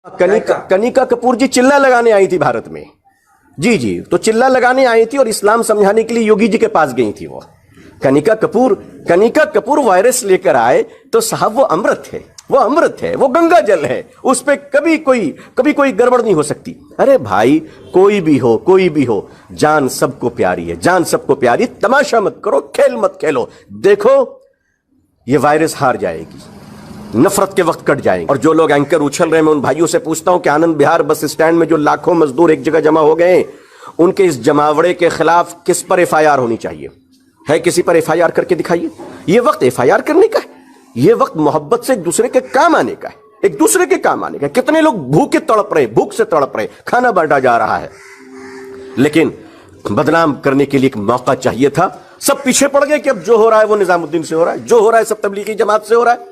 कनिका कपूर जी चिल्ला लगाने आई थी भारत में। जी जी, तो चिल्ला लगाने आई थी और इस्लाम समझाने के लिए योगी जी के पास गई थी। वो कनिका कपूर वायरस लेकर आए तो साहब वो अमृत है, वो अमृत है, वो गंगा जल है, उस पे कभी कोई गड़बड़ नहीं हो सकती। अरे भाई, कोई भी हो, जान सबको प्यारी है, जान सबको प्यारी। तमाशा मत करो, खेल मत खेलो। देखो ये वायरस हार जाएगी, नफरत के वक्त कट जाएंगे। और जो लोग एंकर उछल रहे हैं, मैं उन भाइयों से पूछता हूं कि आनंद विहार बस स्टैंड में जो लाखों मजदूर एक जगह जमा हो गए, उनके इस जमावड़े के खिलाफ किस पर एफआईआर होनी चाहिए? है किसी पर एफआईआर करके दिखाइए। ये वक्त एफआईआर करने का है, ये वक्त मोहब्बत से एक दूसरे के काम आने का है, एक दूसरे के काम आने का। कितने लोग भूख से तड़प रहे, खाना बांटा जा रहा है, लेकिन बदनाम करने के लिए एक मौका चाहिए था। सब पीछे पड़ गए कि अब जो हो रहा है वो निजामुद्दीन से हो रहा है, जो हो रहा है सब तबलीगी जमात से हो रहा है।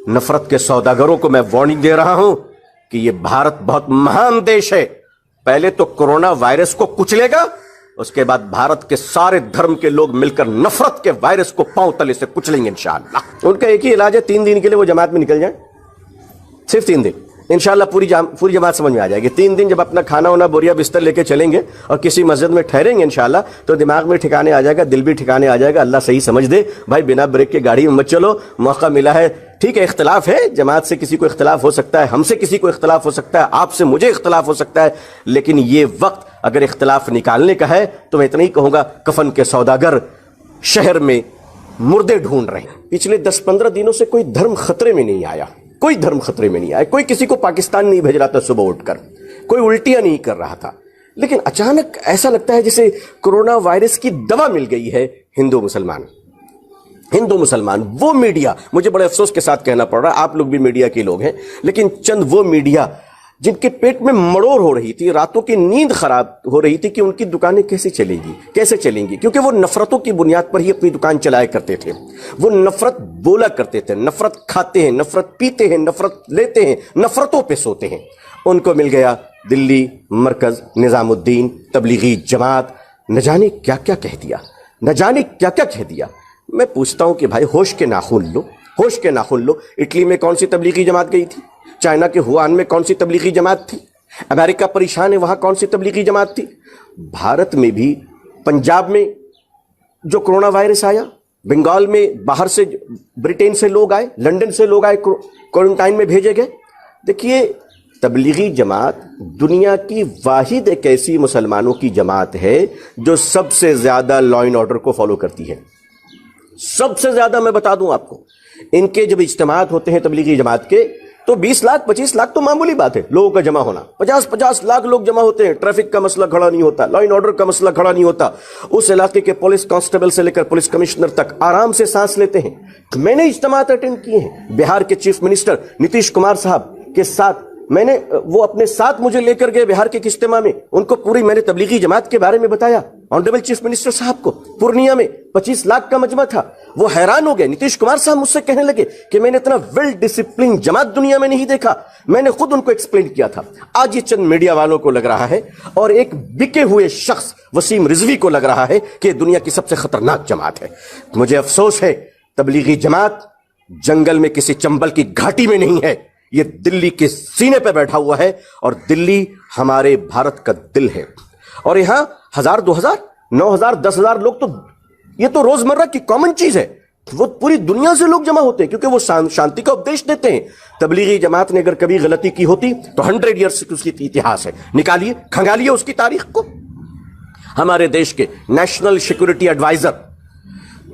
नफरत के सौदागरों को मैं वार्निंग दे रहा हूं कि यह भारत बहुत महान देश है। पहले तो कोरोना वायरस को कुचलेगा, उसके बाद भारत के सारे धर्म के लोग मिलकर नफरत के वायरस को पांव तले से कुचलेंगे इंशाअल्लाह। उनका एक ही इलाज है, 3 दिन के लिए वो जमात में निकल जाए, सिर्फ 3 दिन। इंशाअल्लाह पूरी जमात समझ में आ जाएगी। 3 दिन जब अपना खाना होना बोरिया बिस्तर लेके चलेंगे और किसी मस्जिद में ठहरेंगे इंशाअल्लाह, तो दिमाग में ठिकाने आ जाएगा, दिल भी ठिकाने आ जाएगा। अल्लाह सही समझ दे। भाई बिना ब्रेक के गाड़ी में मत चलो, मौका मिला है। ठीक है, इख्तलाफ है, जमात से किसी को इख्तलाफ हो सकता है, हमसे किसी को इख्तलाफ हो सकता है, आपसे मुझे इख्तलाफ हो सकता है, लेकिन ये वक्त अगर इख्तलाफ निकालने का है तो मैं इतना ही कहूंगा, कफन के सौदागर शहर में मुर्दे ढूंढ रहे हैं। पिछले 10-15 दिनों से कोई धर्म खतरे में नहीं आया, कोई धर्म खतरे में नहीं आया, कोई किसी को पाकिस्तान नहीं भेज रहा था सुबह उठकर, कोई उल्टियां नहीं कर रहा था, लेकिन अचानक ऐसा लगता है जैसे कोरोना वायरस की दवा मिल गई है। हिंदू मुसलमान वो मीडिया, मुझे बड़े अफसोस के साथ कहना पड़ रहा है, आप लोग भी मीडिया के लोग हैं, लेकिन चंद वो मीडिया जिनके पेट में मड़ोर हो रही थी, रातों की नींद खराब हो रही थी कि उनकी दुकानें कैसे चलेंगी, क्योंकि वो नफरतों की बुनियाद पर ही अपनी दुकान चलाया करते थे। वो नफरत बोला करते थे, नफरत खाते हैं, नफरत पीते हैं, नफरत लेते हैं, नफरतों पे सोते हैं। उनको मिल गया दिल्ली मरकज, निजामुद्दीन, तबलीगी जमात, न जाने क्या क्या कह दिया। मैं पूछता हूं कि भाई होश के नाखून लो। इटली में कौन सी तबलीगी जमात गई थी? चाइना के हुआन में कौन सी तबलीगी जमात थी? अमेरिका परेशान है, वहां कौन सी तबलीगी जमात थी? भारत में भी पंजाब में जो कोरोना वायरस आया, बंगाल में बाहर से ब्रिटेन से लोग आए, लंदन से लोग आए, क्वारंटाइन में भेजे गए। देखिए, तबलीगी जमात दुनिया की वाहिद एक ऐसी मुसलमानों की जमात है जो सबसे ज्यादा लॉ एंड ऑर्डर को फॉलो करती है। सबसे ज्यादा मैं बता दूं आपको, इनके जब इज्तिमात होते हैं तबलीगी जमात के, तो 20 लाख 25 लाख तो मामूली बात है लोगों का जमा होना। 50-50 लाख लोग जमा होते हैं। ट्रैफिक का मसला खड़ा नहीं होता, लॉ एंड ऑर्डर का मसला खड़ा नहीं होता। उस इलाके के पुलिस कांस्टेबल से लेकर पुलिस कमिश्नर तक आराम से सांस लेते हैं। मैंने इज्तिमात अटेंड किए हैं बिहार के चीफ मिनिस्टर नीतीश कुमार साहब के साथ। मैंने वो अपने साथ मुझे लेकर गए बिहार के इज्तिमा में, उनको पूरी मैंने तबलीगी जमात के बारे में बताया ऑनरेबल चीफ मिनिस्टर साहब को। पूर्णिया में 25 लाख का मजमा था, वो हैरान हो गए। नीतीश कुमार साहब मुझसे कहने लगे कि मैंने इतना वेल डिसिप्लिन जमात दुनिया में नहीं देखा। मैंने खुद उनको एक्सप्लेन किया था। आज ये चंद मीडिया वालों को लग रहा है और एक बिके हुए शख्स वसीम रिजवी को लग रहा है कि दुनिया की सबसे खतरनाक जमात है। मुझे अफसोस है, तबलीगी जमात जंगल में किसी चंबल की घाटी में नहीं है, ये दिल्ली के सीने पे बैठा हुआ है, और दिल्ली हमारे भारत का दिल है। और यहां 1000, 2000, 9000, 10,000 लोग, तो ये तो रोजमर्रा की कॉमन चीज है। वो पूरी दुनिया से लोग जमा होते हैं क्योंकि वो शांति का उपदेश देते हैं। तबलीगी जमात ने अगर कभी गलती की होती तो 100 ईयर्स की उसकी इतिहास है, निकालिए, खंगालिए उसकी तारीख को। हमारे देश के नेशनल सिक्योरिटी एडवाइजर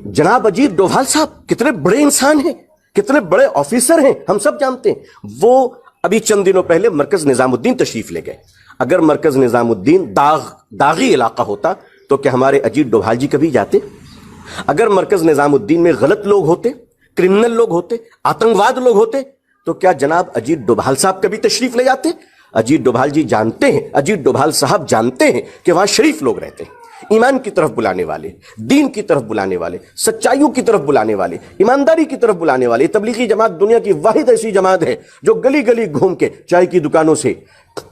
जनाब अजीत डोभाल साहब कितने बड़े इंसान हैं, कितने बड़े ऑफिसर हैं, हम सब जानते हैं। वो अभी चंद दिनों पहले मरकज निजामुद्दीन तशरीफ ले गए। अगर मरकज निजामुद्दीन दागी इलाका होता तो क्या हमारे अजीत डोभाल जी कभी जाते? अगर मरकज निजामुद्दीन में गलत लोग होते, क्रिमिनल लोग होते, आतंकवाद लोग होते, तो क्या जनाब अजीत डोभाल साहब कभी तशरीफ ले जाते? अजीत डोभाल जी जानते हैं, अजीत डोभाल साहब जानते हैं कि वहां शरीफ लोग रहते हैं, ईमान की तरफ बुलाने वाले, दीन की तरफ बुलाने वाले, सच्चाइयों की तरफ बुलाने वाले, ईमानदारी की तरफ बुलाने वाले। तबलीगी जमात दुनिया की वाहिद ऐसी जमात है जो गली गली घूम के चाय की दुकानों से,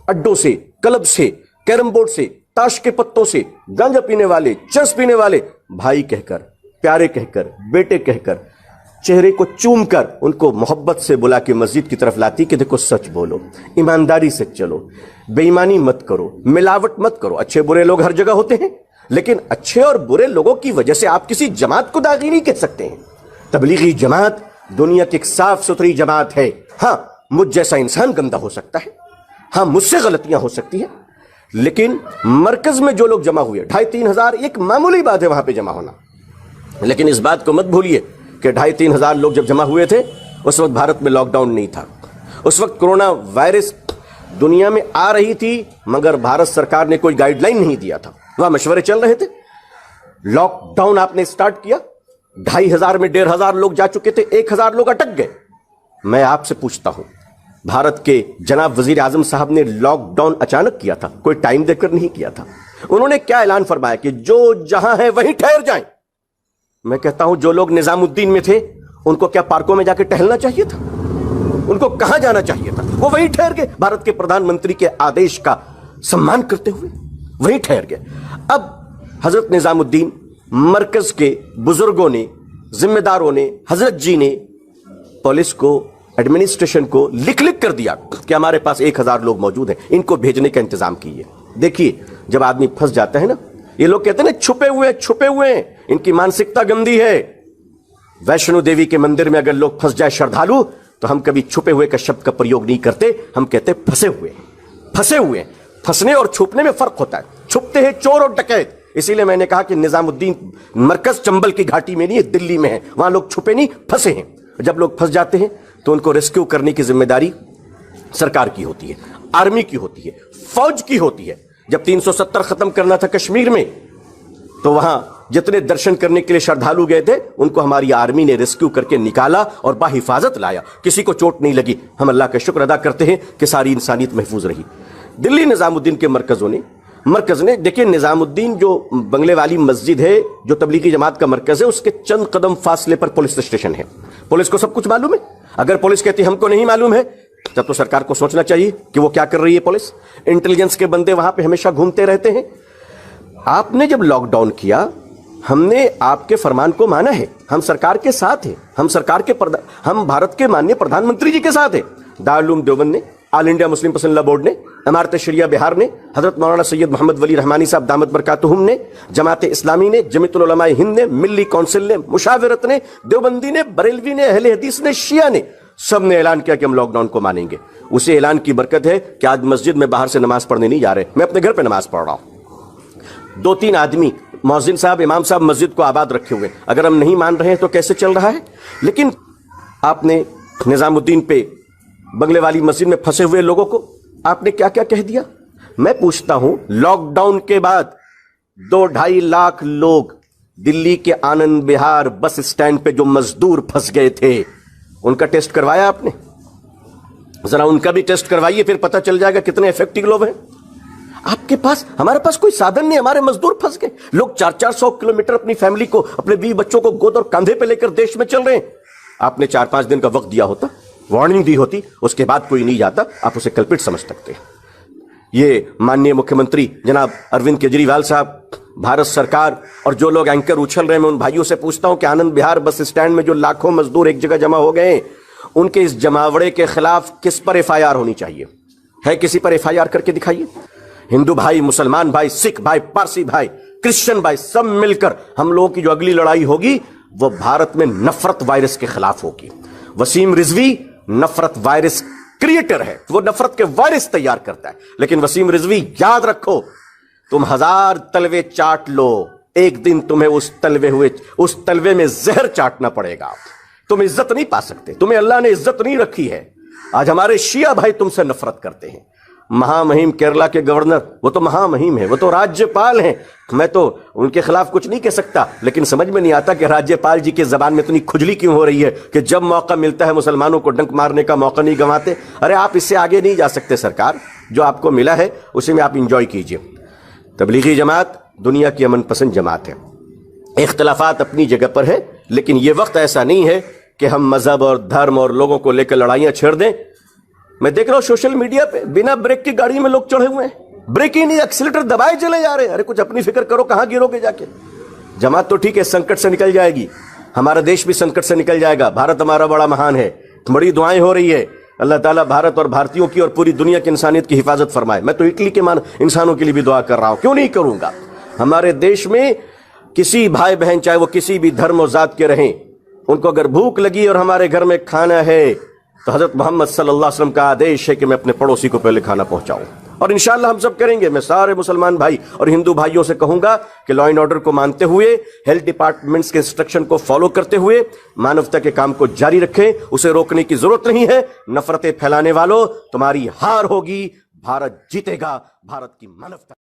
अड्डों से, क्लब से, कैरम बोर्ड से, ताश के पत्तों से, गांजा पीने वाले, चरस पीने वाले भाई कहकर, प्यारे कहकर, बेटे कहकर, चेहरे को चूम कर उनको मोहब्बत से बुला के मस्जिद की तरफ लाती कि देखो सच बोलो, ईमानदारी से चलो, बेईमानी मत करो, मिलावट मत करो। अच्छे बुरे लोग हर जगह होते हैं, लेकिन अच्छे और बुरे लोगों की वजह से आप किसी जमात को दागी नहीं कह सकते हैं। तबलीगी जमात दुनिया की एक साफ सुथरी जमात है। हाँ, मुझ जैसा इंसान गंदा हो सकता है, हाँ मुझसे गलतियां हो सकती है, लेकिन मरकज में जो लोग जमा हुए 2,500-3 हजार, एक मामूली बात है वहां पे जमा होना। लेकिन इस बात को मत भूलिए कि 2,500-3 हजार लोग जब जमा हुए थे, उस वक्त भारत में लॉकडाउन नहीं था। उस वक्त कोरोना वायरस दुनिया में आ रही थी, मगर भारत सरकार ने कोई गाइडलाइन नहीं दिया था, वहां मशवरे चल रहे थे। लॉकडाउन आपने स्टार्ट किया, 2,500 में 1,500 लोग जा चुके थे, 1,000 लोग अटक गए। मैं आपसे पूछता हूं, भारत के जनाब वजीर आजम साहब ने लॉकडाउन अचानक किया था, कोई टाइम देकर नहीं किया था। उन्होंने क्या ऐलान फरमाया कि जो जहां है वहीं ठहर जाएं। मैं कहता हूं जो लोग निजामुद्दीन में थे, उनको क्या पार्कों में जाकर टहलना चाहिए था? उनको कहां जाना चाहिए था? वो वहीं ठहर गए, भारत के प्रधानमंत्री के आदेश का सम्मान करते हुए वहीं ठहर गए। अब हजरत निजामुद्दीन, मरकज के बुजुर्गों ने, जिम्मेदारों ने, हजरत जी ने पुलिस को, एडमिनिस्ट्रेशन को लिख लिख कर दिया कि हमारे पास 1,000 लोग मौजूद हैं, इनको भेजने का इंतजाम कीजिए। देखिए, जब आदमी फंस जाता है ना, ये लोग कहते हैं ना छुपे हुए हैं, इनकी मानसिकता गंदी है। वैष्णो देवी के मंदिर में अगर लोग फंस जाए श्रद्धालु, तो हम कभी छुपे हुए का शब्द का प्रयोग नहीं करते, हम कहते फंसे हुए। फंसने और छुपने में फर्क होता है। छुपते हैं चोर और डकैत। इसीलिए मैंने कहा कि निजामुद्दीन मरकज चंबल की घाटी में नहीं है, दिल्ली में है, वहां लोग छुपे नहीं, फंसे हैं। जब लोग फंस जाते हैं तो उनको रेस्क्यू करने की जिम्मेदारी सरकार की होती है, आर्मी की होती है, फौज की होती है। जब 370 खत्म करना था कश्मीर में, तो वहां जितने दर्शन करने के लिए श्रद्धालु गए थे, उनको हमारी आर्मी ने रेस्क्यू करके निकाला और बाहिफाजत लाया। किसी को चोट नहीं लगी। हम अल्लाह का शुक्र अदा करते हैं कि सारी इंसानियत महफूज रही। दिल्ली निजामुद्दीन के मरकज ने देखिए, निजामुद्दीन जो बंगले वाली मस्जिद है, जो तबलीगी जमात का मरकज है, उसके चंद कदम फासले पर पुलिस स्टेशन है। पुलिस को सब कुछ मालूम है। अगर पुलिस कहती हमको नहीं मालूम है, तब तो सरकार को सोचना चाहिए कि वो क्या कर रही है। पुलिस इंटेलिजेंस के बंदे वहां पे हमेशा घूमते रहते हैं। आपने जब लॉकडाउन किया, हमने आपके फरमान को माना है, हम सरकार के साथ हैं, हम भारत के माननीय प्रधानमंत्री जी के साथ हैं। दारुल उलूम देवबंद ने, ऑल इंडिया मुस्लिम पसंदीदा बोर्ड ने, इमारत शरिया बिहार ने, हजरत मौलाना सैयद मोहम्मद वली रहमानी साहब दामत बरकातुहुम ने, जमात इस्लामी ने, जमीयतुल उलमा हिंद ने, मिल्ली काउंसिल ने, मुशावरत ने, देवबंदी ने, बरेलवी ने, अहले हदीस ने, शिया ने, सब ने ऐलान किया कि हम लॉकडाउन को मानेंगे। उसी ऐलान की बरकत है कि आज मस्जिद में बाहर से नमाज पढ़ने नहीं जा रहे, मैं अपने घर पे नमाज पढ़ रहा हूं। 2-3 आदमी, मौजिन साहब, इमाम साहब मस्जिद को आबाद रखे हुए। अगर हम नहीं मान रहे हैं तो कैसे चल रहा है? लेकिन आपने निजामुद्दीन पे बंगले वाली मस्जिद में फंसे हुए लोगों को आपने क्या क्या कह दिया। मैं पूछता हूं, लॉकडाउन के बाद 2-2.5 लाख लोग दिल्ली के आनंद विहार बस स्टैंड पे जो मजदूर फंस गए थे, उनका टेस्ट करवाया आपने? जरा उनका भी टेस्ट करवाइए, फिर पता चल जाएगा कितने इफेक्टिव लोग हैं। आपके पास, हमारे पास कोई साधन नहीं, हमारे मजदूर फंस गए। लोग 400-400 किलोमीटर अपनी फैमिली को, अपने 20 बच्चों को गोद और कंधे पे लेकर देश में चल रहे हैं। आपने 4-5 दिन का वक्त दिया होता, वार्निंग दी होती, उसके बाद कोई नहीं जाता, आप उसे कल्पित समझ सकते हैं। ये माननीय मुख्यमंत्री जनाब अरविंद केजरीवाल साहब, भारत सरकार और जो लोग एंकर उछल रहे हैं, मैं उन भाइयों से पूछता हूं कि आनंद विहार बस स्टैंड में जो लाखों मजदूर एक जगह जमा हो गए, उनके इस जमावड़े के खिलाफ किस पर एफआईआर होनी चाहिए? है किसी पर एफआईआर करके दिखाइए। हिंदू भाई, मुसलमान भाई, सिख भाई, पारसी भाई, क्रिश्चियन भाई, सब मिलकर हम लोगों की जो अगली लड़ाई होगी, वो भारत में नफरत वायरस के खिलाफ होगी। वसीम रिजवी नफरत वायरस क्रिएटर है, वो नफरत के वायरस तैयार करता है। लेकिन वसीम रिजवी, याद रखो, तुम 1000 तलवे चाट लो, एक दिन तुम्हें उस तलवे में जहर चाटना पड़ेगा। तुम इज्जत नहीं पा सकते, तुम्हें अल्लाह ने इज्जत नहीं रखी है। आज हमारे शिया भाई तुमसे नफरत करते हैं। महामहिम केरला के गवर्नर, वो तो महामहिम है, वो तो राज्यपाल हैं। मैं तो उनके खिलाफ कुछ नहीं कह सकता, लेकिन समझ में नहीं आता कि राज्यपाल जी की जबान में इतनी खुजली क्यों हो रही है कि जब मौका मिलता है मुसलमानों को डंक मारने का मौका नहीं गंवाते। अरे आप इससे आगे नहीं जा सकते सरकार, जो आपको मिला है उसी में आप इंजॉय कीजिए। तबलीगी जमात दुनिया की अमन पसंद जमात है, इख्तलाफात अपनी जगह पर है, लेकिन यह वक्त ऐसा नहीं है कि हम मजहब और धर्म और लोगों को लेकर लड़ाइयां छेड़ दें। मैं देख रहा हूं सोशल मीडिया पे बिना ब्रेक की गाड़ी में लोग चढ़े हुए हैं, ब्रेक ही नहीं, एक्सीलेटर दबाए चले जा रहे हैं। अरे कुछ अपनी फिक्र करो, कहां गिरोगे जाके। जमात तो ठीक है, संकट से निकल जाएगी, ہمارا دیش بھی سنکٹ سے نکل جائے گا. بھارت ہمارا بڑا مہان ہے, بڑی دعائیں ہو رہی ہے. اللہ تعالیٰ بھارت اور بھارتیوں کی اور پوری دنیا کی انسانیت کی حفاظت فرمائے. میں تو اٹلی کے انسانوں کے لیے بھی دعا کر رہا ہوں, کیوں نہیں کروں گا. ہمارے دیش میں کسی بھائی بہن چاہے وہ کسی بھی دھرم و ذات کے رہیں, ان کو اگر بھوک لگی اور ہمارے گھر میں کھانا ہے تو حضرت محمد صلی اللہ علیہ وسلم کا آدیش ہے کہ میں اپنے پڑوسی کو پہلے کھانا پہنچاؤں. اور انشاءاللہ ہم سب کریں گے. میں سارے مسلمان بھائی اور ہندو بھائیوں سے کہوں گا کہ لا اینڈ آرڈر کو مانتے ہوئے, ہیلتھ ڈپارٹمنٹس کے انسٹرکشن کو فالو کرتے ہوئے مانوتا کے کام کو جاری رکھیں. اسے روکنے کی ضرورت نہیں ہے. نفرتیں پھیلانے والوں, تمہاری ہار ہوگی. بھارت جیتے گا, بھارت کی مانوتا.